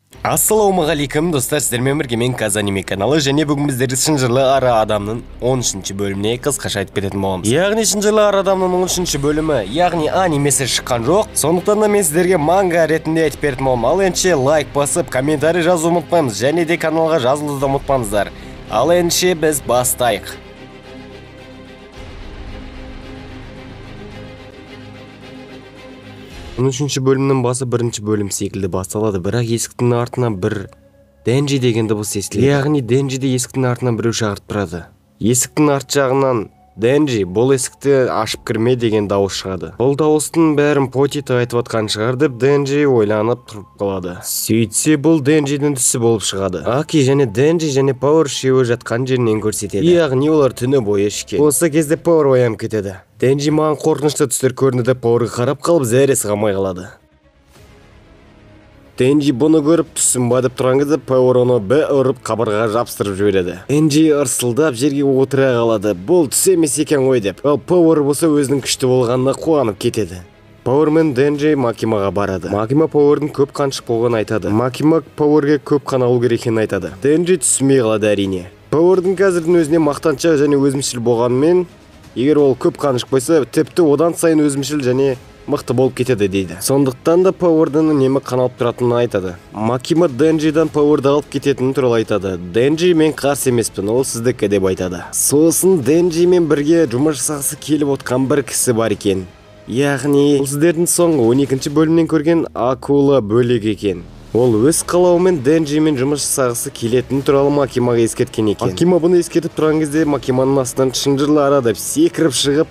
Ассалаумағалейкум достар, сіздермен бірге мен Казаниме каналы, және бүгін біздер шынжырлы ара адамның 13-ші бөліміне қысқаша айтып кететін боламыз. Яғни шынжырлы ара адамның 13-ші бөлімі, яғни анимесі шыққан жоқ. Сондықтан да мен сіздерге манга ретінде айтып беретін боламын. Ал ендеше лайк басып, комментарий жазуды ұмытпаңыз, және де каналға жазылуды да ұмытпаңыздар. Ал ендеше біз бастайық. 13-ші бөлімнің басы 1-ші бөлім секілді басталады, бірақ есіктің артынан бір Денджи деген дыбыс естіледі. Яғни Денджиді есіктің артынан біреу шақырып тұрады. Есіктің арт жағынан Денджи, бұл есікті ашып кірме деген дауыс шығады. Бұл дауыстың бәрін Потита айтып отқан шығар деп Денджи ойланып тұрып қалады. Сөйтсе бұл Денджидің түсі болып шығады. Аки және Денджи және Пауэр үшеуі жатқан жерінен көрсетеді. Яғни олар түні бойы ішкен. Осы кезде Пауэр оянып кетеді. Денджи маған қорқынышты түстер көрінді деп Пауэрға қарап қалып зәресі қалмай қалады. Денджи бұны көріп түсін ба деп тұрған кезде Пауэр оны ұрып қабырғаға жабыстырып жібереді. Денджи ырсылдап жерге отыра қалады. Бұл түс емес екен ғой деп. Ал Пауэр болса өзінің күшті болғанына қуанып кетеді. Пауэр мен Денджи Макимаға барады. Макима Пауэрдің көп қаншық болғанын айтады. Макима Пауэрге көп қан алу керек екенін айтады. Денджи түсінбей қалады әрине. Пауэрдің қазірдің өзіне мақтаншақ және өзімшіл болғанымен, егер ол көп қаншық болса, тіпті одан сайын өзімшіл және мықты болып кетеді дейді. Сондықтан да Пауэрдің үнемі қаналып тұратынын айтады. Макима Денджидан Пауэрді алып кететінін туралы айтады. Денджи мен қарсы емеспін, ол сіздікі деп айтады. Сосын Денджимен бірге жұмыс жасағысы келіп отқан бір кісі бар екен. Яғни сіздердің соңғы 12-ші бөлімнен көрген Акула бөлек екен. Ол өз қалауымен Денджимен жұмыс жасағысы келетінін туралы Макимаға ескерткен екен. Макима бұны ескертіп тұрған кезде Макиманың астынан шынжырлы ара деп секіріп шығып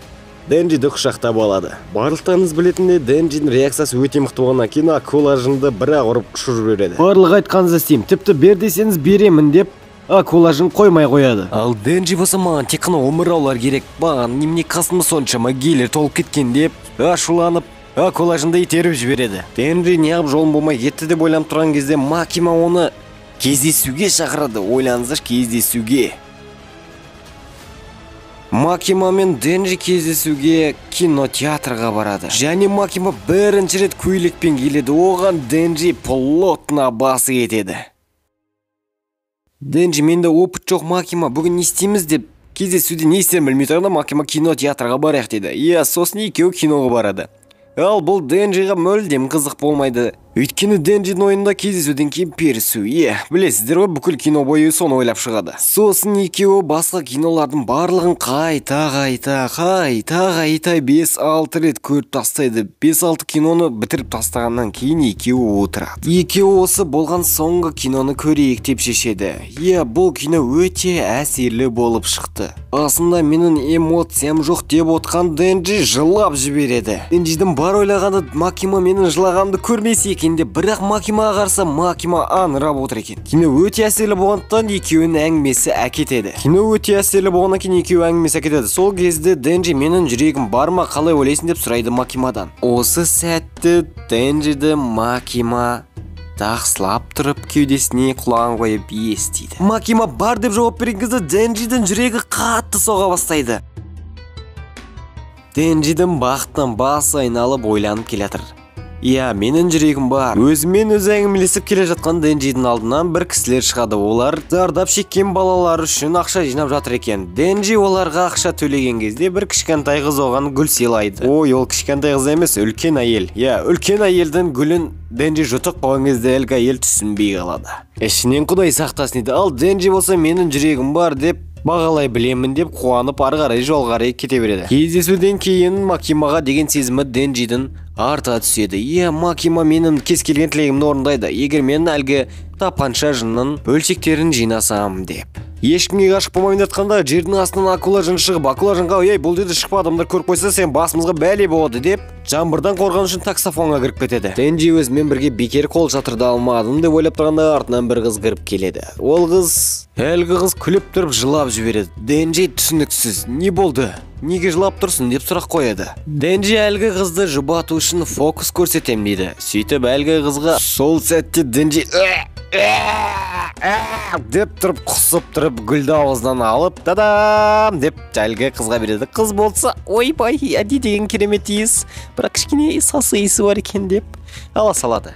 Денджиді құшақтап алады. Барлықтарыңыз білетіндей, Денджидің реакциясы өте мықты болғаннан кейін Акула жынды бір-ақ ұрып ұшырып жібереді. Барлық айтқаныңызды істеймін, тіпті бер десеңіз беремін деп Акула жын қоймай қояды. Ал Денджи болса маған тек қана омыраулар керек, маған немене қасыма соншама гейлер толып кеткен деп ашуланып Акула жынды итеріп жібереді. Денджи неғып жолым болмай кетті деп ойланып тұрған кезде Макима оны кездесуге шақырады. Ойлаңыздар, кездесуге. Макима мен Денджи кездесуге кинотеатрға барады. Және Макима бірінші рет көйлекпен келеді. Оған Денджи плотно басы кетеді. Денджи, менде опыт жоқ, Макима, бүгін не істейміз деп кездесуде не істерін білмей тұрғанда Макима кинотеатрға барайық деді. Сосын екеуі киноға барады. Ал бұл Денджиға мүлдем қызық болмайды. Өйткені Денджидің ойында кездесуден кейін перісу. Білесіздер ғой, бүкіл кино бойы соны ойлап шығады. Сосын екеуі басқа кинолардың барлығын қайта 5-6 рет көріп тастайды. 5-6 киноны бітіріп тастағаннан кейін екеуі отырады. Екеуі осы болған соңғы киноны көрейік деп шешеді. Бұл кино өте әсерлі болып шықты. Асында менің эмоциям жоқ деп отқан Денджи жылап жібереді. Денджидің бар ойлағаны Макима менің жылағанымды көрмесе екен деп, бірақ Макимаға қарса Макима аңырап отыр екен. Кино өте әсерлі болғандықтан екеуінің әңгімесі әкетеді. Сол кезде Денджи, менің жүрегім бар ма, қалай ойлайсың деп сұрайды Макимадан. Осы сәтті Денджиді Макима тақсылап тұрып кеудесіне құлағын қойып естиді. Макима бар деп жауап берген кезде Денджидің жүрегі қатты соға бастайды. Денджидің бақыттан басы айналып ойланып келе жатыр. Менің жүрегім бар. Өзімен өзі әңгімелесіп келе жатқан Денджидің алдынан бір кісілер шығады. Олар зардап шеккен балалар үшін ақша жинап жатыр екен. Денджи оларға ақша төлеген кезде бір кішкентай қыз оған гүл сыйлайды. Ол кішкентай қыз емес, үлкен әйел. Үлкен әйелдің гүлін Денджи жұтып қойған кезде әлгі әйел түсінбей қалады. Ішінен Құдай сақтасын дейді. Ал Денджи болса менің жүрегім бар деп бағалай білемін деп қуанып ары қарай жолға қарай кете береді. Кездесуден кейін Макимаға деген сезімі Денджидің арта түседі. Макима менің кез келген тілегімді орындайды, егер мен әлгі тапанша жынның бөлшектерін жинасам деп. Ешкімге ғашық болмайын жатқанда жердің астынан Акула жын шығып, Акула жынға бұл жерде шықпа, адамдар көріп қойса сен басымызға бәле болады деп жаңбырдан қорғану үшін таксофонға кіріп кетеді. Денджи өзімен бірге бекер қол шатырды алмадым деп ойлап тұрғанда артынан бір қыз кіріп келеді. Ол қыз, әлгі қыз күліп тұрып жылап жібереді. Денджи түсініксіз, не болды? Неге жылап тұрсын деп сұрақ қояды. Денджи әлгі қызды жұбату үшін фокус көрсетем дейді. Сөйтіп әлгі қызға сол сәтте Денджи деп тұрып құсып тұрып гүлді ауыздан алып дадам деп әлгі қызға береді. Қыз болса ойбай, әди деген керемет иіс, бірақ кішкене сасы иісі бар екен деп ала салады.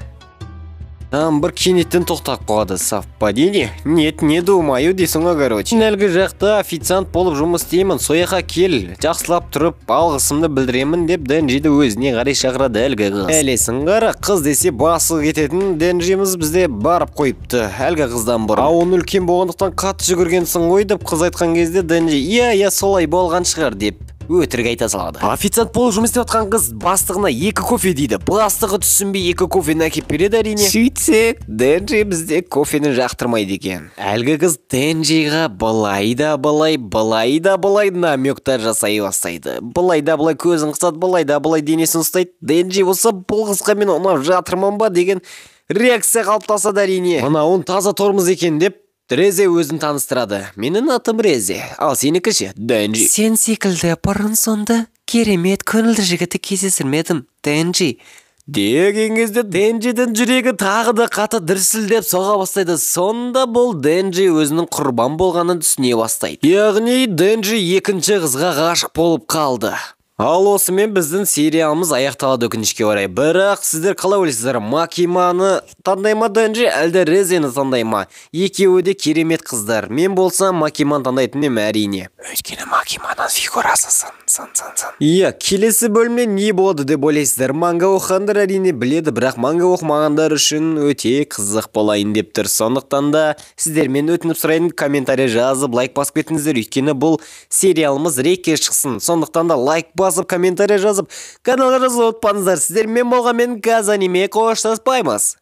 бір кенеттен тоқтап қалады. Совпадение? Нет, не думаю дейсің ғой, короче. Әлгі жақта официант болып жұмыс істеймін, сояқа кел, жақсылап тұрып алғысымды білдіремін деп Денджиді өзіне қарай шақырады әлгі қыз. Әлесің қара, қыз десе басы кететін Денджиміз бізде барып қойыпты әлгі қыздан бұрын. Оны үлкен болғандықтан қатты жүгіргенсің ғой деп қыз айтқан кезде Денджи иә солай болған шығар деп өтірік айта салады. Официант болып жұмыс істеп жатқан қыз бастығына 2 кофе дейді. Бастығы түсінбей 2 кофені әкеп береді әрине. Сөйтсек, Денджи бізде кофені жақтырмайды екен. Әлгі қыз Денджиға былай да былай намектар жасай бастайды. Былай да былай көзін қысады, былай да былай денесін ұстайды. Денджи болса бұл қызға мен ұнап жатырмын ба деген реакция қалыптасады әрине. Мынауын таза тормыз екен деп Резе өзін таныстырады. Менің атым Резе, ал сенікі ше, Денджи. Сен секілді бұрын сонды керемет көңілді жігітті кездестірмедім, Денджи. Деген кезде Денджидің жүрегі тағы да қаты дүрсілдеп соға бастайды. Сонда бұл Денджи өзінің құрбан болғанын түсіне бастайды. Яғни Денджи екінші қызға ғашық болып қалды. Ал осымен біздің сериалымыз аяқталады өкінішке орай. Бірақ сіздер қалай ойлайсыздар? Макиманы таңдай ма Денджи, әлде Резені таңдай ма? Екеуі де керемет қыздар. Мен болсам Макиманы таңдайтын едім әрине. Өйткені Макиманың фигурасы сын. Иә, келесі бөлімде не болды деп ойлайсыздар? Манга оқығандар әрине біледі, бірақ манга оқымағандар үшін өте қызық болайын деп тұр. Сондықтан да сіздермен өтініп сұрайын, комментарий жазып, лайк басып кетіңіздер. Өйткені бұл сериалымыз рекке шықсын. Сондықтан да лайк басып, комментарий жазып, каналға жазылып отпаңыздар. Сіздермен болған мен Казаниме қоштаспаймыз.